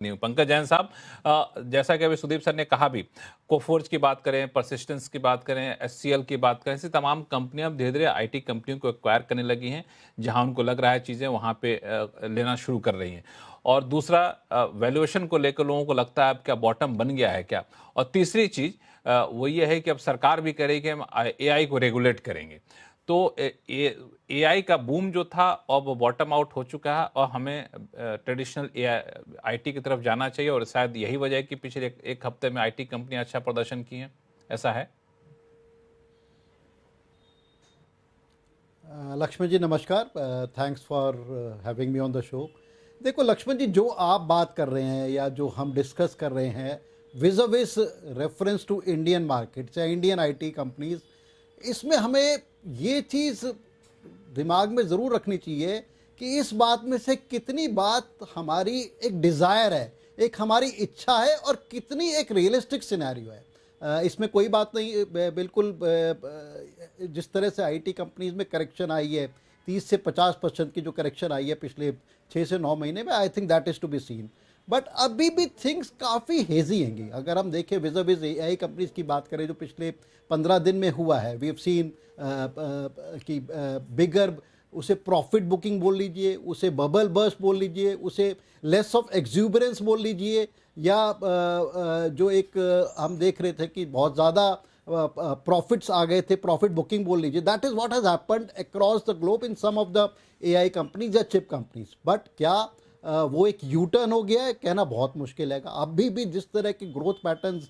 नहीं हूँ। पंकज जैन साहब, जैसा कि अभी सुदीप सर ने कहा भी, कोफोर्ज की बात करें, परसिस्टेंस की बात करें, एचसीएल की बात करें, ऐसी तमाम कंपनियां अब धीरे-धीरे आईटी कंपनियों को एक्वायर करने लगी हैं। जहां उनको लग रहा है चीज़ें वहां पे लेना शुरू कर रही हैं। और दूसरा, वैल्यूएशन को लेकर लोगों को लगता है अब क्या बॉटम बन गया है क्या? और तीसरी चीज़ वो ये है कि अब सरकार भी कह रही है कि हम एआई को रेगुलेट करेंगे। तो एआई का बूम जो था अब बॉटम आउट हो चुका है और हमें ट्रेडिशनल एआई आईटी की तरफ जाना चाहिए, और शायद यही वजह है कि पिछले एक हफ्ते में आईटी कंपनियां अच्छा प्रदर्शन की हैं। ऐसा है? लक्ष्मण जी नमस्कार, thanks for having me on the show. देखो लक्ष्मण जी, जो आप बात कर रहे हैं या जो हम डिस्कस कर रहे हैं with reference to Indian market या इंडियन आईटी कंपनीज, इसमें हमें ये चीज़ दिमाग में ज़रूर रखनी चाहिए कि इस बात में से कितनी बात हमारी एक डिज़ायर है, एक हमारी इच्छा है, और कितनी एक रियलिस्टिक सिनेरियो है। इसमें कोई बात नहीं, बिल्कुल जिस तरह से आईटी कंपनीज में करेक्शन आई है, 30 से 50% की जो करेक्शन आई है पिछले 6 से 9 महीने में, I think that is to be seen. But अभी भी थिंग्स काफ़ी हेजी हैंगी। अगर हम देखें विज़ एआई कंपनीज की बात करें जो पिछले 15 दिन में हुआ है, वी हैव सीन कि बिगर, उसे प्रॉफिट बुकिंग बोल लीजिए, उसे बबल बर्स्ट बोल लीजिए, उसे लेस ऑफ एक्सूबरेंस बोल लीजिए, या जो एक हम देख रहे थे कि बहुत ज़्यादा प्रॉफिट्स आ गए थे, प्रॉफिट बुकिंग बोल लीजिए। That is what has happened across the globe in some of the AI companies या चिप कंपनीज। बट क्या वो एक यू टर्न हो गया है, कहना बहुत मुश्किल है। अभी भी जिस तरह के ग्रोथ पैटर्न्स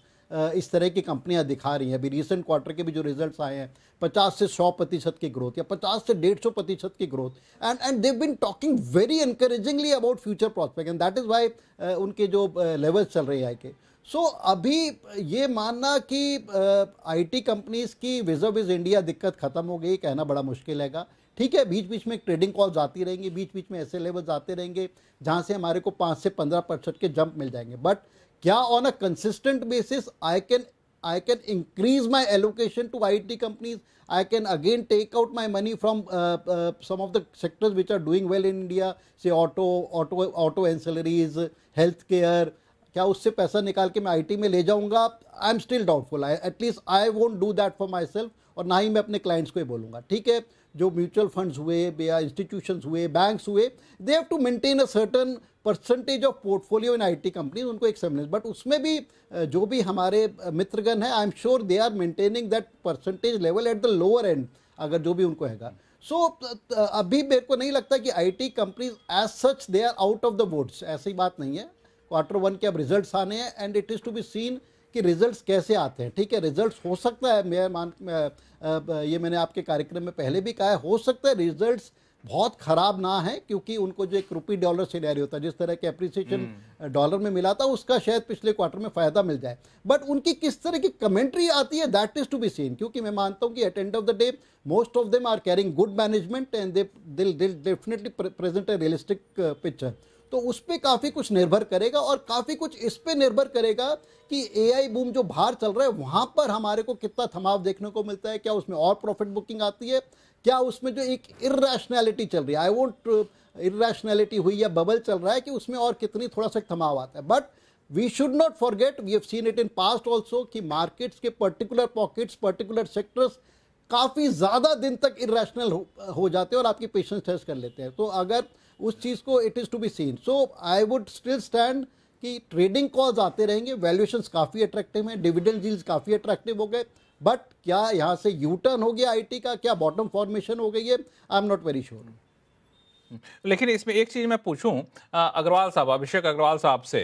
इस तरह की कंपनियां दिखा रही हैं, अभी रिसेंट क्वार्टर के भी जो रिजल्ट्स आए हैं, 50 से 100% की ग्रोथ या 50 से 150% की growth, and they've been talking very encouragingly about future prospect, and that is why उनके जो लेवल्स चल रहे हैं के। सो अभी ये मानना कि आईटी कंपनीज की विज़ इंडिया दिक्कत खत्म हो गई, कहना बड़ा मुश्किल हैगा। ठीक है, बीच बीच में ट्रेडिंग कॉल्स आती रहेंगी, बीच बीच में ऐसे लेवल्स आते रहेंगे जहां से हमारे को 5 से 15% के जंप मिल जाएंगे। बट क्या on a consistent basis I can increase my allocation to IT companies? I can again take out my money from some of the sectors which are doing well in India, say auto ancillaries, healthcare. क्या उससे पैसा निकाल के मैं IT में ले जाऊंगा? I am still doubtful. At least I won't do that for my self, और ना ही मैं अपने क्लाइंट्स को ही बोलूंगा। ठीक है, जो म्यूचुअल फंड्स हुए या इंस्टीट्यूशंस हुए, बैंक्स हुए, they have to maintain a certain percentage of portfolio in IT companies, उनको एक सेमलेस। बट उसमें भी जो भी हमारे मित्रगण हैं, I am sure they are maintaining that percentage level at the lower end, अगर जो भी उनको हैगा। सो अभी मेरे को नहीं लगता कि IT companies as such they are out of the woods, ऐसी बात नहीं है। क्वार्टर वन के अब रिजल्ट्स आने हैं, and it is to be seen कि रिजल्ट्स कैसे आते हैं। ठीक है, रिजल्ट्स हो सकता है, ये मैंने आपके कार्यक्रम में पहले भी कहा है, हो सकता है रिजल्ट्स बहुत ख़राब ना है, क्योंकि उनको जो एक रुपी डॉलर सिनेरियो होता है, जिस तरह के अप्रिसिएशन डॉलर में मिला था, उसका शायद पिछले क्वार्टर में फ़ायदा मिल जाए। बट उनकी किस तरह की कमेंट्री आती है, that is to be seen. क्योंकि मैं मानता हूँ कि at end of the day most of them are carrying good management, and they definitely present a realistic picture. तो उस पर काफ़ी कुछ निर्भर करेगा, और काफ़ी कुछ इस पे निर्भर करेगा कि एआई बूम जो बाहर चल रहा है वहाँ पर हमारे को कितना थमाव देखने को मिलता है। क्या उसमें और प्रॉफिट बुकिंग आती है? क्या उसमें जो एक इर्रेशनैलिटी चल रही है, आई वोंट इर्रेशनैलिटी हुई या बबल चल रहा है, कि उसमें और कितनी थोड़ा सा थमाव आता है। But we should not forget, we have seen it in past also, कि मार्केट्स के पर्टिकुलर पॉकेट्स, पर्टिकुलर सेक्टर्स काफ़ी ज़्यादा दिन तक इरेशनल हो जाते हैं और आपकी पेशेंस टेस्ट कर लेते हैं। तो अगर उस चीज़ को, it is to be seen. So I would still stand कि ट्रेडिंग कॉल्स आते रहेंगे, वैल्यूएशंस काफ़ी अट्रैक्टिव हैं, डिविडेंड यील्ड्स काफ़ी अट्रैक्टिव हो गए। बट क्या यहाँ से यू टर्न हो गया आईटी का? क्या बॉटम फॉर्मेशन हो गई है? I am not very sure. लेकिन इसमें एक चीज मैं पूछूं, अग्रवाल साहब, अभिषेक अग्रवाल साहब से,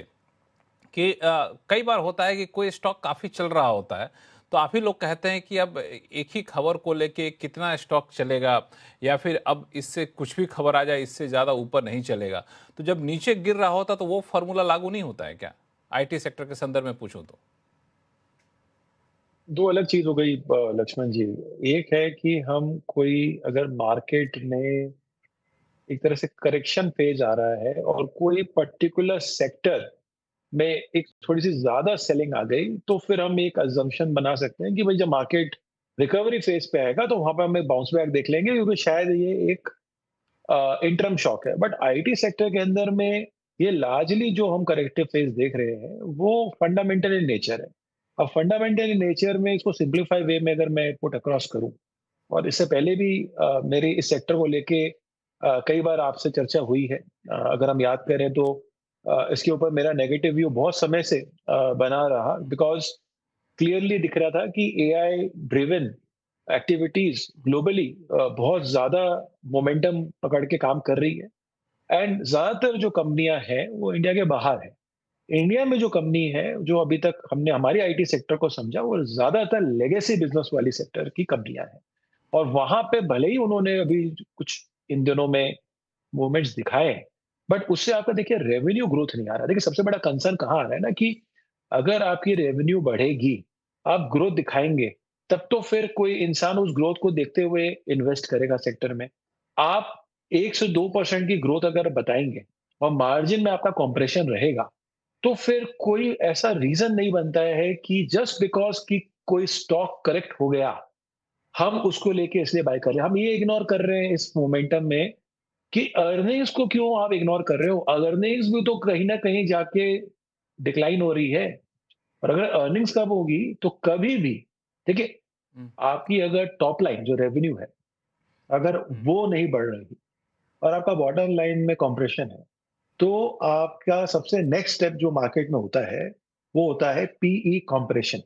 कि कई बार होता है कि कोई स्टॉक काफी चल रहा होता है, तो आप ही लोग कहते हैं कि अब एक ही खबर को लेके कितना स्टॉक चलेगा, या फिर अब इससे कुछ भी खबर आ जाए इससे ज्यादा ऊपर नहीं चलेगा। तो जब नीचे गिर रहा होता तो वो फॉर्मूला लागू नहीं होता है क्या, आईटी सेक्टर के संदर्भ में पूछूं तो? दो अलग चीज हो गई लक्ष्मण जी। एक है कि हम कोई अगर मार्केट में एक तरह से करेक्शन फेज आ रहा है और कोई पर्टिकुलर सेक्टर में एक थोड़ी सी ज्यादा सेलिंग आ गई, तो फिर हम एक अजम्पशन बना सकते हैं कि भाई जब मार्केट रिकवरी फेज पे आएगा तो वहां पे हम एक बाउंस बैक देख लेंगे, क्योंकि शायद ये एक इंटरम शॉक है। बट आईटी सेक्टर के अंदर में ये लार्जली जो हम करेक्टिव फेज देख रहे हैं, वो फंडामेंटल इन नेचर है। अब फंडामेंटल इन नेचर में इसको सिंप्लीफाई वे में अगर मैं पुट अक्रॉस करूँ, और इससे पहले भी मेरे इस सेक्टर को लेके कई बार आपसे चर्चा हुई है। अगर हम याद करें तो इसके ऊपर मेरा नेगेटिव व्यू बहुत समय से बना रहा, बिकॉज़ क्लियरली दिख रहा था कि एआई ड्रिवन एक्टिविटीज़ ग्लोबली बहुत ज़्यादा मोमेंटम पकड़ के काम कर रही है। एंड ज़्यादातर जो कंपनियाँ हैं, वो इंडिया के बाहर हैं। इंडिया में जो कंपनी है, जो अभी तक हमने हमारी आईटी सेक्टर को समझा, वो ज़्यादातर लेगेसी बिज़नेस वाली सेक्टर की कंपनियाँ हैं। और वहाँ पे भले ही उन्होंने अभी कुछ इन दिनों में मूवमेंट्स दिखाए हैं, बट उससे आपका देखिए रेवेन्यू ग्रोथ नहीं आ रहा। देखिए सबसे बड़ा कंसर्न कहाँ आ रहा है ना, कि अगर आपकी रेवेन्यू बढ़ेगी, आप ग्रोथ दिखाएँगे, तब तो फिर कोई इंसान उस ग्रोथ को देखते हुए इन्वेस्ट करेगा सेक्टर में। आप 1 से 2% की ग्रोथ अगर बताएँगे और मार्जिन में आपका कंप्रेशन रहेगा, तो फिर कोई ऐसा रीज़न नहीं बनता है कि जस्ट बिकॉज़ कि कोई स्टॉक करेक्ट हो गया, हम उसको लेके इसलिए बाय कर रहे हैं। हम ये इग्नोर कर रहे हैं इस मोमेंटम में कि अर्निंग्स को क्यों आप इग्नोर कर रहे हो? अर्निंग्स भी तो कहीं न कहीं जाके डिक्लाइन हो रही है। और अगर अर्निंग्स कम होगी तो कभी भी देखिए, हुँ, आपकी अगर टॉप लाइन जो रेवेन्यू है, अगर हुँ, वो नहीं बढ़ रही और आपका बॉटम लाइन में कंप्रेशन है, तो आपका सबसे नेक्स्ट स्टेप जो मार्केट में होता है, वो होता है पीई कंप्रेशन।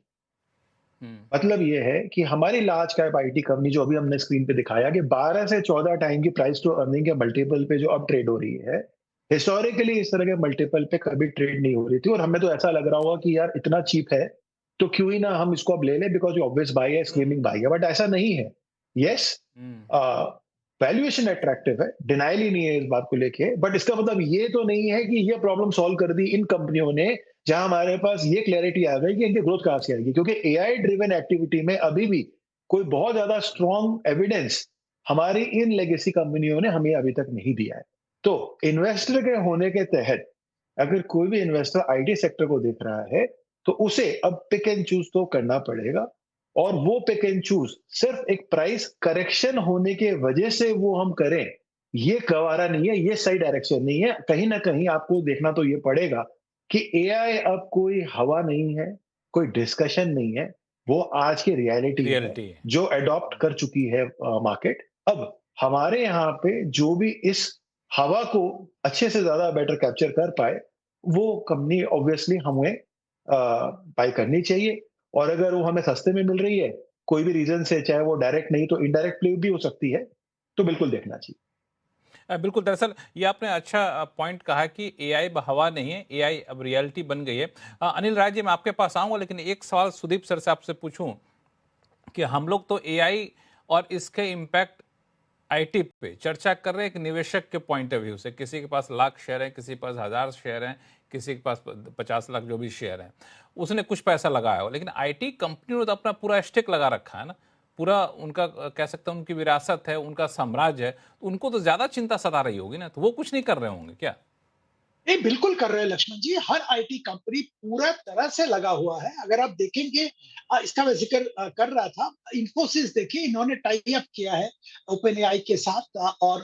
हुँ, मतलब ये है कि हमारी लार्ज कैप आईटी कंपनी जो अभी हमने स्क्रीन पे दिखाया कि 12 से 14 टाइम की प्राइस टू अर्निंग के मल्टीपल पे जो अब ट्रेड हो रही है, हिस्टोरिकली इस तरह के मल्टीपल पे कभी ट्रेड नहीं हो रही थी, और हमें तो ऐसा लग रहा होगा कि यार इतना चीप है, तो क्यों ही ना हम इसको अब ले लें, बिकॉज़ ये ऑब्वियस बाय है, स्क्रीमिंग बाय है, बट ऐसा नहीं है। येस, हुँ, अ, वैल्यूएशन अट्रैक्टिव है, डिनायल ही नहीं है इस बात को लेके, बट इसका मतलब ये तो नहीं है कि ये प्रॉब्लम सॉल्व कर दी इन कंपनियों ने, जहां हमारे पास ये क्लैरिटी आ गई कि इनकी ग्रोथ कहां से आएगी, क्योंकि एआई ड्रिवन एक्टिविटी में अभी भी कोई बहुत ज्यादा स्ट्रॉन्ग एविडेंस हमारी इन लेगेसी कंपनियों ने हमें अभी तक नहीं दिया है। तो इन्वेस्टर के होने के तहत अगर कोई भी इन्वेस्टर आईटी सेक्टर को देख रहा है, तो उसे अब पिक एंड चूज तो करना पड़ेगा, और वो पिक एंड चूज सिर्फ एक प्राइस करेक्शन होने के वजह से वो हम करें, ये गवारा नहीं है, ये सही डायरेक्शन नहीं है। कहीं ना कहीं आपको देखना तो ये पड़ेगा कि एआई अब कोई हवा नहीं है, कोई डिस्कशन नहीं है, वो आज की रियलिटी है रियलिटी है। जो अडॉप्ट कर चुकी है मार्केट। अब हमारे यहाँ पे जो भी इस हवा को अच्छे से ज्यादा बेटर कैप्चर कर पाए, वो कंपनी ऑब्वियसली हमें बाय करनी चाहिए। और अगर वो हमें सस्ते में मिल रही है, कोई भी रीजन से, चाहे वो डायरेक्ट नहीं तो इनडायरेक्ट भी हो सकती है, तो बिल्कुल देखना चाहिए। बिल्कुल, दरअसल ये आपने अच्छा पॉइंट कहा कि एआई अब हवा नहीं है, एआई अब रियलिटी बन गई है। अनिल राय जी, मैं आपके पास आऊँगा, लेकिन एक सवाल सुदीप सर से आपसे पूछूँ कि हम लोग तो एआई और इसके इम्पैक्ट आईटी पे चर्चा कर रहे हैं एक निवेशक के पॉइंट ऑफ व्यू से। किसी के पास लाख शेयर है, किसी के पास 1000 शेयर हैं, किसी के पास 50 लाख जो भी शेयर हैं, उसने कुछ पैसा लगाया हो, लेकिन आईटी कंपनी ने तो अपना पूरा स्टेक लगा रखा है ना, पूरा उनका कह सकते हैं उनकी विरासत है, उनका साम्राज्य है, तो उनको तो ज्यादा चिंता सता रही होगी ना, तो वो कुछ नहीं कर रहे होंगे क्या? नहीं, बिल्कुल कर रहे हैं लक्ष्मण जी। हर आईटी कंपनी पूरा तरह से लगा हुआ है। अगर आप देखेंगे, इसका मैं ज़िक्र कर रहा था, इन्फोसिस देखिए, इन्होंने टाई अप किया है ओपन एआई के साथ, और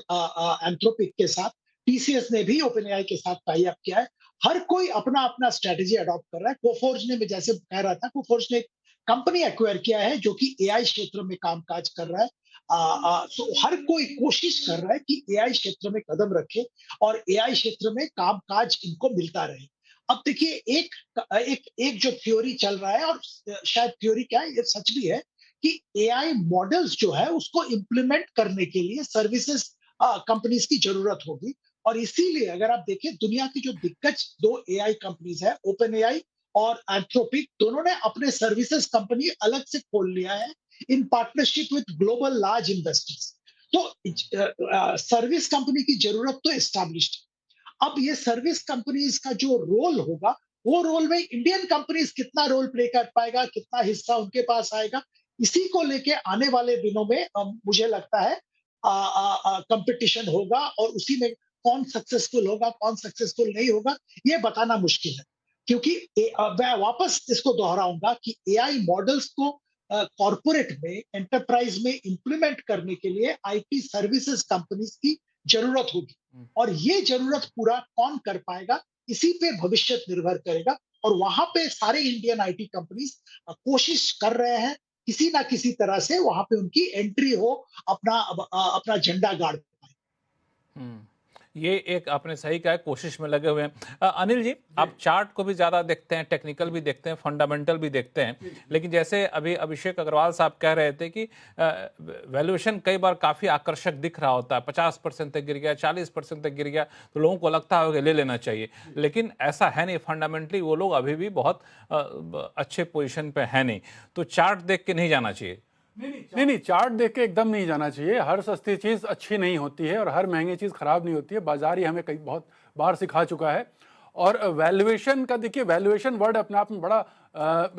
एंथ्रोपिक के साथ। टीसीएस ने भी ओपन एआई के साथ टाई अप किया है। हर कोई अपना-अपना स्ट्रैटेजी अडॉप्ट कर रहा है। कोफोर्ज ने, मैं जैसे कह रहा था, कोफोर्ज ने एक कंपनी एक्वायर किया है जो कि एआई क्षेत्र में काम-काज कर रहा है। तो हर कोई कोशिश कर रहा है कि एआई क्षेत्र में कदम रखे और एआई क्षेत्र में कामकाज इनको मिलता रहे। अब देखिए, एक एक एक जो थ्योरी चल रहा है, और शायद थ्योरी क्या है, ये सच भी है, कि एआई मॉडल्स जो है उसको इम्प्लीमेंट करने के लिए सर्विसेज कंपनीज की जरूरत होगी। और इसीलिए अगर आप देखें, दुनिया की जो दिग्गज दो एआई कंपनीज है, ओपन एआई और एंथ्रोपिक, दोनों ने अपने सर्विसेज कंपनी अलग से खोल लिया है, in partnership with global large investors. तो सर्विस कंपनी की जरूरत तो एस्टैब्लिश्ड। अब ये सर्विस कंपनीज का जो रोल होगा, वो रोल में इंडियन कंपनीज कितना रोल प्ले कर पाएगा, कितना हिस्सा उनके पास आएगा, इसी को लेके आने वाले दिनों में मुझे लगता है कंपटीशन होगा, और उसी में कौन सक्सेसफुल होगा, कौन सक्सेसफुल नहीं होगा, ये बताना मुश्किल है। क्योंकि मैं वापस इसको दोहराऊंगा कि एआई मॉडल्स को कॉर्पोरेट में, एंटरप्राइज में इंप्लीमेंट करने के लिए आईटी सर्विसेज कंपनीज की जरूरत होगी, और ये जरूरत पूरा कौन कर पाएगा, इसी पे भविष्य निर्भर करेगा। और वहां पे सारे इंडियन आईटी कंपनीज कोशिश कर रहे हैं किसी ना किसी तरह से वहां पे उनकी एंट्री हो, अपना झंडा गाड़ पाए। हम्म, ये एक आपने सही कहा है, कोशिश में लगे हुए हैं। अनिल जी, आप चार्ट को भी ज्यादा देखते हैं, टेक्निकल भी देखते हैं, फंडामेंटल भी देखते हैं, लेकिन जैसे अभी अभिषेक अग्रवाल साहब कह रहे थे कि वैल्यूएशन कई बार काफी आकर्षक दिख रहा होता है, 50% तक गिर गया, 40% तक गिर गया, तो लोगों को लगता है कि ले लेना चाहिए, लेकिन ऐसा है नहीं। फंडामेंटली वो लोग अभी भी बहुत अच्छे पोजिशन पे है नहीं, तो चार्ट देख के नहीं जाना चाहिए। नहीं, चार्ट देख के एकदम नहीं जाना चाहिए। हर सस्ती चीज़ अच्छी नहीं होती है और हर महंगी चीज़ खराब नहीं होती है। बाजार ही हमें कई बहुत बार सिखा चुका है। और वैल्यूएशन का देखिए, वैल्यूएशन वर्ड अपने आप में बड़ा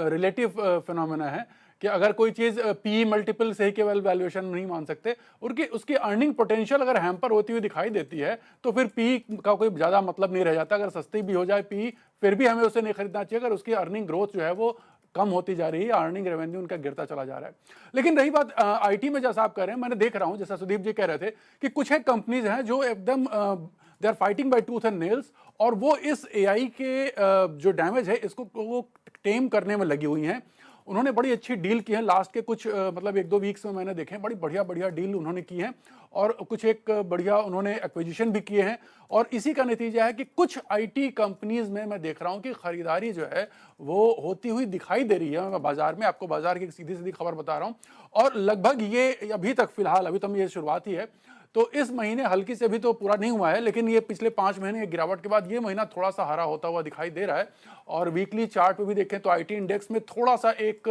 रिलेटिव फिनोमेना है कि अगर कोई चीज़ पी मल्टीपल से ही केवल वैल्यूएशन नहीं मान सकते, उसकी अर्निंग पोटेंशियल अगर हैम्पर होती हुई दिखाई देती है तो फिर पी का कोई ज़्यादा मतलब नहीं रह जाता। अगर सस्ती भी हो जाए पी, फिर भी हमें उसे नहीं खरीदना चाहिए अगर उसकी अर्निंग ग्रोथ जो है वो कम होती जा रही है, अर्निंग रेवेन्यू उनका गिरता चला जा रहा है। लेकिन रही बात आईटी में, जैसा आप कह रहे हैं, मैंने देख रहा हूं, जैसा सुदीप जी कह रहे थे कि कुछ एक कंपनीज हैं जो एकदम they are fighting by tooth and nails, और वो इस एआई के जो डैमेज है इसको वो टेम करने में लगी हुई हैं। उन्होंने बड़ी अच्छी डील की है लास्ट के कुछ मतलब 1-2 वीक्स में मैंने देखे, बड़ी बढ़िया डील उन्होंने की है, और कुछ एक बढ़िया उन्होंने एक्विजिशन भी किए हैं। और इसी का नतीजा है कि कुछ आईटी कंपनीज में मैं देख रहा हूं कि खरीदारी जो है वो होती हुई दिखाई दे रही है। मैं बाजार में आपको बाजार की सीधी खबर बता रहा हूं, और लगभग ये अभी तक फिलहाल, अभी तो ये शुरुआत ही है, तो इस महीने हल्की से अभी तो पूरा नहीं हुआ है, लेकिन ये पिछले 5 महीने गिरावट के बाद ये महीना थोड़ा सा हरा होता हुआ दिखाई दे रहा है। और वीकली चार्ट पे भी देखें तो आईटी इंडेक्स में थोड़ा सा एक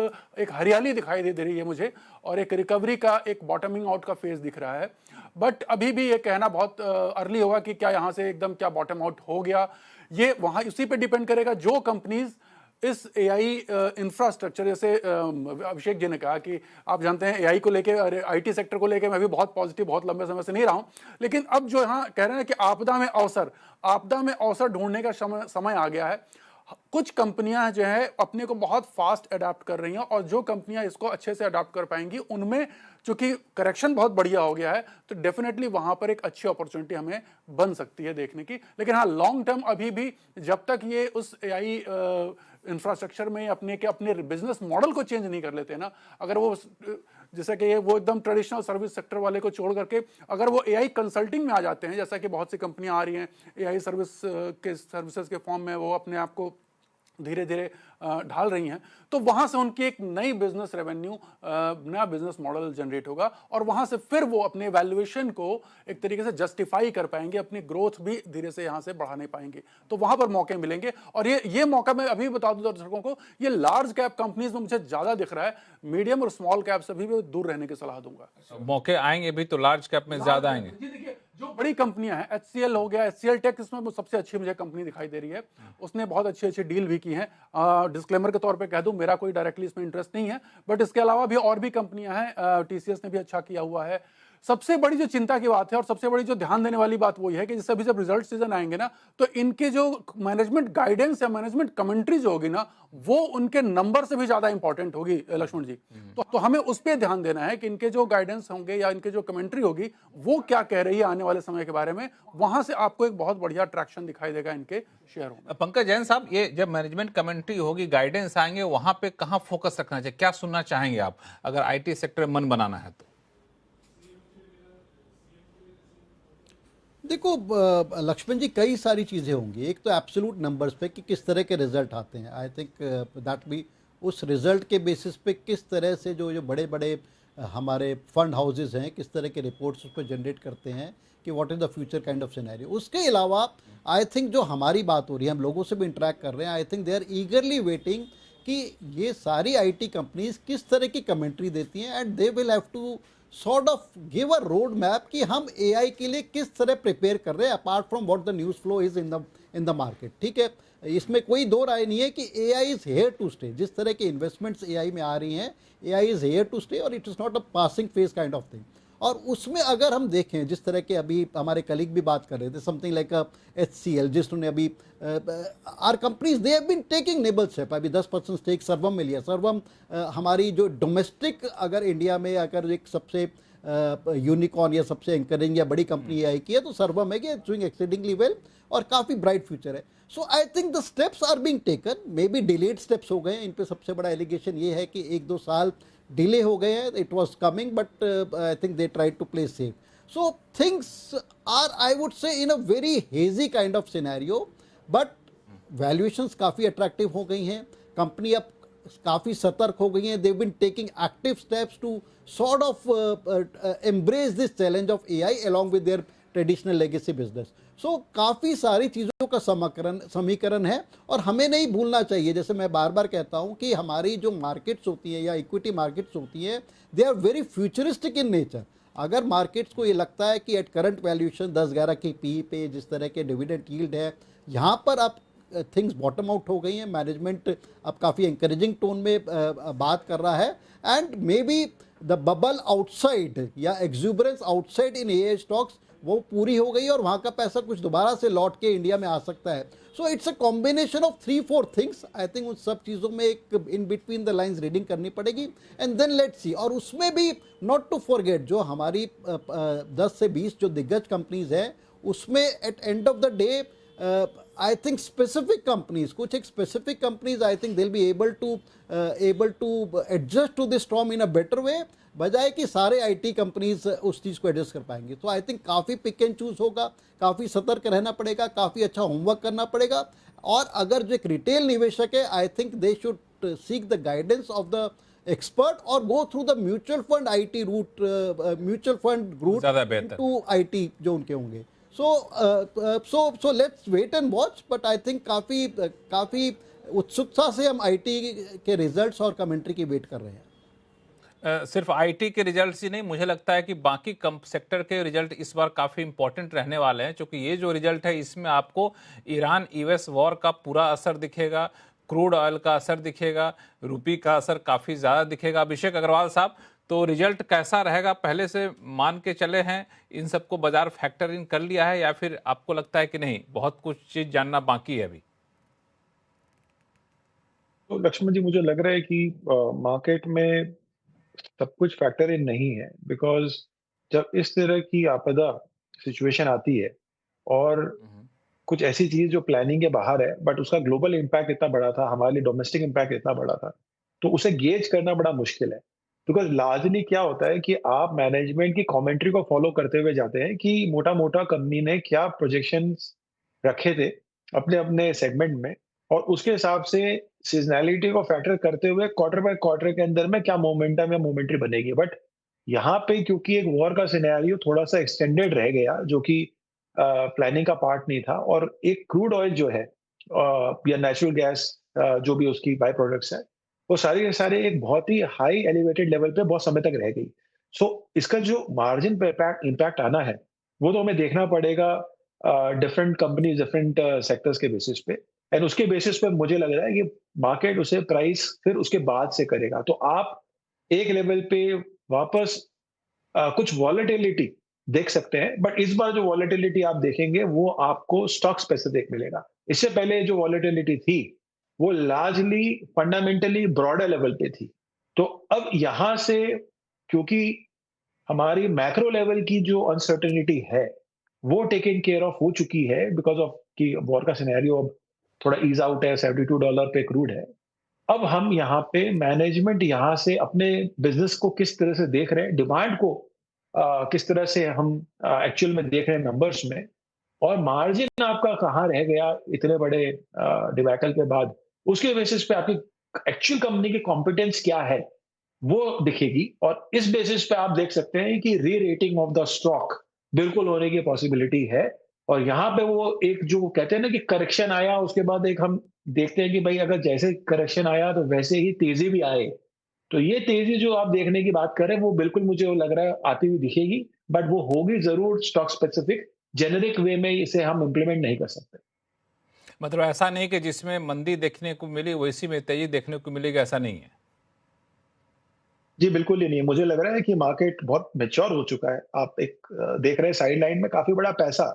हरियाली दिखाई दे रही है मुझे, और एक रिकवरी का, एक बॉटमिंग आउट का फेज दिख रहा है। बट अभी भी ये कहना बहुत अर्ली होगा कि क्या यहाँ से एकदम क्या बॉटम आउट हो गया। ये वहाँ उसी पे डिपेंड करेगा जो कंपनीज इस एआई इंफ्रास्ट्रक्चर, जैसे अभिषेक जी ने कहा कि आप जानते हैं एआई को लेके, आईटी सेक्टर को लेके मैं भी बहुत पॉजिटिव बहुत लंबे समय से नहीं रहा हूं, लेकिन अब जो यहाँ कह रहे हैं कि आपदा में अवसर ढूंढने का समय आ गया है। कुछ कंपनियां जो है अपने को बहुत फास्ट अडाप्ट कर रही हैं, और जो कंपनियां इसको अच्छे से अडाप्ट कर पाएंगी उनमें चूंकि करेक्शन बहुत बढ़िया हो गया है, तो डेफिनेटली वहां पर एक अच्छी अपॉर्चुनिटी हमें बन सकती है देखने की। लेकिन हाँ, लॉन्ग टर्म अभी भी जब तक ये उस एआई इंफ्रास्ट्रक्चर में अपने बिजनेस मॉडल को चेंज नहीं कर लेते ना, अगर वो जैसे कि वो एकदम ट्रेडिशनल सर्विस सेक्टर वाले को छोड़ करके अगर वो एआई कंसल्टिंग में आ जाते हैं, जैसा कि बहुत सी कंपनियां आ रही हैं एआई सर्विसेज के फॉर्म में, वो अपने आप को धीरे धीरे ढाल रही हैं, तो वहां से उनकी एक नई बिजनेस रेवेन्यू, नया बिजनेस मॉडल जनरेट होगा, और वहां से फिर वो अपने वैल्यूएशन को एक तरीके से जस्टिफाई कर पाएंगे, अपनी ग्रोथ भी धीरे से यहां से बढ़ा नहीं पाएंगे, तो वहां पर मौके मिलेंगे। और ये मौका मैं अभी बता दूं दर्शकों को, ये लार्ज कैप कंपनीज में मुझे ज्यादा दिख रहा है, मीडियम और स्मॉल कैप से भी दूर रहने की सलाह दूंगा। मौके आएंगे भी तो लार्ज कैप में ज्यादा आएंगे। जो बड़ी कंपनियां हैं, HCL हो गया, HCL टेक, इसमें वो सबसे अच्छी मुझे कंपनी दिखाई दे रही है, उसने बहुत अच्छी डील भी की है। डिस्क्लेमर के तौर पे कह दूं, मेरा कोई डायरेक्टली इसमें इंटरेस्ट नहीं है, बट इसके अलावा भी और भी कंपनियां हैं, TCS ने भी अच्छा किया हुआ है। सबसे बड़ी जो चिंता की बात है और सबसे बड़ी जो ध्यान देने वाली बात वो है कि जैसे अभी जब रिजल्ट सीजन आएंगे ना, तो इनके जो मैनेजमेंट गाइडेंस या मैनेजमेंट कमेंट्री जो होगी ना, वो उनके नंबर से भी ज्यादा इंपॉर्टेंट होगी लक्ष्मण जी। तो हमें उस पर ध्यान देना है कि इनके जो गाइडेंस होंगे या इनके जो कमेंट्री होगी वो क्या कह रही है आने वाले समय के बारे में, वहां से आपको एक बहुत बढ़िया अट्रैक्शन दिखाई देगा इनके शेयरों में। पंकज जैन साहब, ये जब मैनेजमेंट कमेंट्री होगी, गाइडेंस आएंगे, वहां पे कहां फोकस रखना चाहिए, क्या सुनना चाहेंगे आप अगर आईटी सेक्टर में मन बनाना है तो? देखो लक्ष्मण जी, कई सारी चीज़ें होंगी। एक तो एब्सोल्यूट नंबर्स पे कि किस तरह के रिजल्ट आते हैं, आई थिंक दैट भी उस रिजल्ट के बेसिस पे किस तरह से जो बड़े बड़े हमारे फंड हाउसेस हैं किस तरह के रिपोर्ट्स उस पर जनरेट करते हैं कि what is the future kind of scenario. उसके अलावा आई थिंक जो हमारी बात हो रही है, हम लोगों से भी इंटरेक्ट कर रहे हैं, I think they are eagerly waiting कि ये सारी आईटी कंपनीज किस तरह की कमेंट्री देती हैं, and they will have to sort of give a road map कि हम एआई के लिए किस तरह प्रिपेयर कर रहे हैं, apart from what the news flow is in the market. ठीक है, इसमें कोई दो राय नहीं है कि AI is here to stay. जिस तरह की इन्वेस्टमेंट्स एआई में आ रही हैं, AI is here to stay, और it is not a passing phase kind of thing. और उसमें अगर हम देखें, जिस तरह के अभी हमारे कलीग भी बात कर रहे थे, समथिंग लाइक HCL, जिसने अभी are companies they have been taking noble step. अभी 10% स्टेक सर्वम में लिया। सर्वम हमारी जो डोमेस्टिक, अगर इंडिया में अगर एक सबसे यूनिकॉर्न या सबसे एंकरिंग या बड़ी कंपनी आई की है, तो सर्वम है कि डूइंग एक्सीडिंगली वेल और काफ़ी ब्राइट फ्यूचर है. So I think the steps are being taken, maybe delayed steps हो गए हैं. इन पे सबसे बड़ा एलिगेशन ये है कि 1-2 साल डिले हो गए हैं. It was coming but I think they tried to play safe. So things are, I would say, in a very hazy kind of scenario, but valuations काफ़ी अट्रैक्टिव हो गई हैं. कंपनी अब काफ़ी सतर्क हो गई हैं. They've been taking active steps to sort of embrace this challenge of AI along with their traditional legacy business. So काफ़ी सारी चीज़ों का समीकरण है और हमें नहीं भूलना चाहिए. जैसे मैं बार बार कहता हूँ कि हमारी जो मार्केट्स होती हैं या इक्विटी मार्केट्स होती हैं, they are very futuristic in nature. अगर मार्केट्स को ये लगता है कि एट करंट वैल्यूएशन 10-11 की पी पे जिस तरह के डिविडेंड यील्ड है, यहाँ पर अब थिंग्स बॉटम आउट हो गई हैं. मैनेजमेंट अब काफ़ी एंकरेजिंग टोन में बात कर रहा है. And may be the bubble outside या एक्सूबरेंस आउटसाइड इन एआई स्टॉक्स वो पूरी हो गई और वहाँ का पैसा कुछ दोबारा से लौट के इंडिया में आ सकता है. So it's a combination of 3-4 things. I think उन सब चीज़ों में एक in between the lines reading करनी पड़ेगी एंड देन लेट्स सी. और उसमें भी नॉट टू फॉरगेट जो हमारी 10 से 20 जो दिग्गज कंपनीज हैं, उसमें at end of the day I think specific companies, कुछ एक specific companies, I think they'll be able to adjust to this storm in a better way, बजाय कि सारे IT कंपनीज उस चीज़ को एडजस्ट कर पाएंगे. तो आई थिंक काफ़ी पिक एंड चूज होगा, काफ़ी सतर्क रहना पड़ेगा, काफ़ी अच्छा होमवर्क करना पड़ेगा. और अगर जो एक रिटेल निवेशक है, I think they should seek the guidance of the expert और go through the mutual fund IT route, mutual fund route to IT जो उनके होंगे. So let's wait and watch, but I think काफ़ी उत्सुकता से हम IT के results और कमेंट्री की वेट कर रहे हैं. सिर्फ IT के रिजल्ट्स ही नहीं, मुझे लगता है कि बाकी सेक्टर के रिजल्ट इस बार काफ़ी इंपॉर्टेंट रहने वाले हैं, क्योंकि ये जो रिजल्ट है इसमें आपको ईरान US वॉर का पूरा असर दिखेगा, क्रूड ऑयल का असर दिखेगा, रुपये का असर काफ़ी ज़्यादा दिखेगा. अभिषेक अग्रवाल साहब, तो रिजल्ट कैसा रहेगा, पहले से मान के चले हैं, इन सबको बाजार फैक्टर इन कर लिया है, या फिर आपको लगता है कि नहीं बहुत कुछ चीज जानना बाकी है अभी? तो लक्ष्मण जी, मुझे लग रहा है कि मार्केट में सब कुछ फैक्टर इन नहीं है. बिकॉज जब इस तरह की आपदा सिचुएशन आती है और कुछ ऐसी चीज जो प्लानिंग के बाहर है, बट उसका ग्लोबल इम्पैक्ट इतना बड़ा था, हमारे लिए डोमेस्टिक इम्पैक्ट इतना बड़ा था, तो उसे गेज करना बड़ा मुश्किल है. बिकॉज लार्जली क्या होता है कि आप मैनेजमेंट की कमेंट्री को फॉलो करते हुए जाते हैं कि मोटा मोटा कंपनी ने क्या प्रोजेक्शंस रखे थे अपने अपने सेगमेंट में, और उसके हिसाब से सीजनैलिटी को फैक्टर करते हुए क्वार्टर बाय क्वार्टर के अंदर में क्या मोमेंटम या मोमेंट्री बनेगी. बट यहाँ पे क्योंकि एक वॉर का सिनेरियो थोड़ा सा एक्सटेंडेड रह गया, जो कि प्लानिंग का पार्ट नहीं था, और एक क्रूड ऑयल जो है या नेचुरल गैस जो भी उसकी बाय प्रोडक्ट्स है, वो सारे के सारे एक बहुत ही हाई एलिवेटेड लेवल पे बहुत समय तक रह गई. सो इसका जो मार्जिन पे इम्पैक्ट आना है, वो तो हमें देखना पड़ेगा डिफरेंट कंपनीज, डिफरेंट सेक्टर्स के बेसिस पे. एंड उसके बेसिस पे मुझे लग रहा है कि मार्केट उसे प्राइस फिर उसके बाद से करेगा. तो आप एक लेवल पे वापस कुछ वॉलेटिलिटी देख सकते हैं, बट इस बार जो वॉलेटिलिटी आप देखेंगे वो आपको स्टॉक स्पेसिफिक मिलेगा. इससे पहले जो वॉलेटिलिटी थी वो लार्जली फंडामेंटली ब्रॉडर लेवल पे थी. तो अब यहां से, क्योंकि हमारी मैक्रो लेवल की जो अनसर्टेनिटी है वो टेकन केयर ऑफ हो चुकी है, बिकॉज ऑफ कि वॉर का सिनेरियो अब थोड़ा ईज आउट है, $72 पे क्रूड है. अब हम यहाँ पे मैनेजमेंट यहाँ से अपने बिजनेस को किस तरह से देख रहे हैं, डिमांड को किस तरह से हम एक्चुअल में देख रहे हैं नंबर्स में, और मार्जिन आपका कहाँ रह गया इतने बड़े डिबैकल के बाद, उसके बेसिस पे आपकी एक्चुअल कंपनी की कॉम्पिटेंस क्या है वो दिखेगी. और इस बेसिस पे आप देख सकते हैं कि री रेटिंग ऑफ द स्टॉक बिल्कुल होने की पॉसिबिलिटी है. और यहाँ पे वो एक जो कहते हैं ना कि करेक्शन आया, उसके बाद एक हम देखते हैं कि भाई अगर जैसे करेक्शन आया तो वैसे ही तेजी भी आए. तो ये तेजी जो आप देखने की बात कर रहे हैं वो बिल्कुल मुझे लग रहा है आती हुई दिखेगी, बट वो होगी जरूर स्टॉक स्पेसिफिक. जेनेरिक वे में इसे हम इम्प्लीमेंट नहीं कर सकते. मतलब ऐसा नहीं कि जिसमें मंदी देखने को मिली वैसी में तेजी देखने को मिलेगी, ऐसा नहीं है? जी बिल्कुल ही नहीं. मुझे लग रहा है कि मार्केट बहुत मैच्योर हो चुका है. आप एक देख रहे हैं साइड लाइन में काफी बड़ा पैसा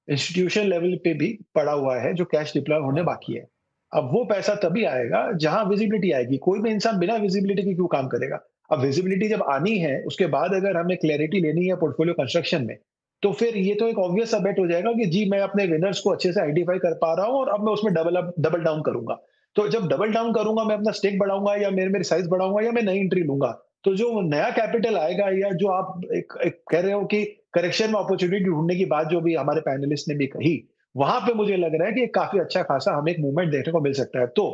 इंस्टीट्यूशन लेवल पे भी पड़ा हुआ है जो कैश डिप्लॉय होने बाकी है. अब वो पैसा तभी आएगा जहां विजिबिलिटी आएगी. कोई भी इंसान बिना विजिबिलिटी के क्यों काम करेगा? अब विजिबिलिटी जब आनी है, उसके बाद अगर हमें क्लैरिटी लेनी है पोर्टफोलियो कंस्ट्रक्शन में, तो फिर ये तो एक ऑब्वियस सा बेट हो जाएगा कि जी मैं अपने विनर्स को अच्छे से आइडेंटिफाई कर पा रहा हूँ और अब मैं उसमें डबल डाउन करूंगा। तो जब डबल डाउन करूंगा, मैं अपना स्टेक बढ़ाऊंगा या मेरी साइज बढ़ाऊंगा या मैं नई एंट्री लूंगा। तो जो नया कैपिटल आएगा या जो आप एक कह रहे हो कि करेक्शन में अपॉर्चुनिटी ढूंढने की बात जो भी हमारे पैनलिस्ट ने भी कही, वहां पे मुझे लग रहा है कि काफी अच्छा खासा हमें एक मूवमेंट देखने को मिल सकता है। तो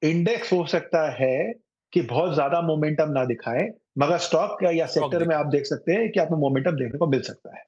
इंडेक्स हो सकता है कि बहुत ज्यादा मोमेंटम ना दिखाए, मगर स्टॉक या स्टॉक सेक्टर में देखिए। आप देख सकते हैं कि आपको मोमेंटम देखने को मिल सकता है।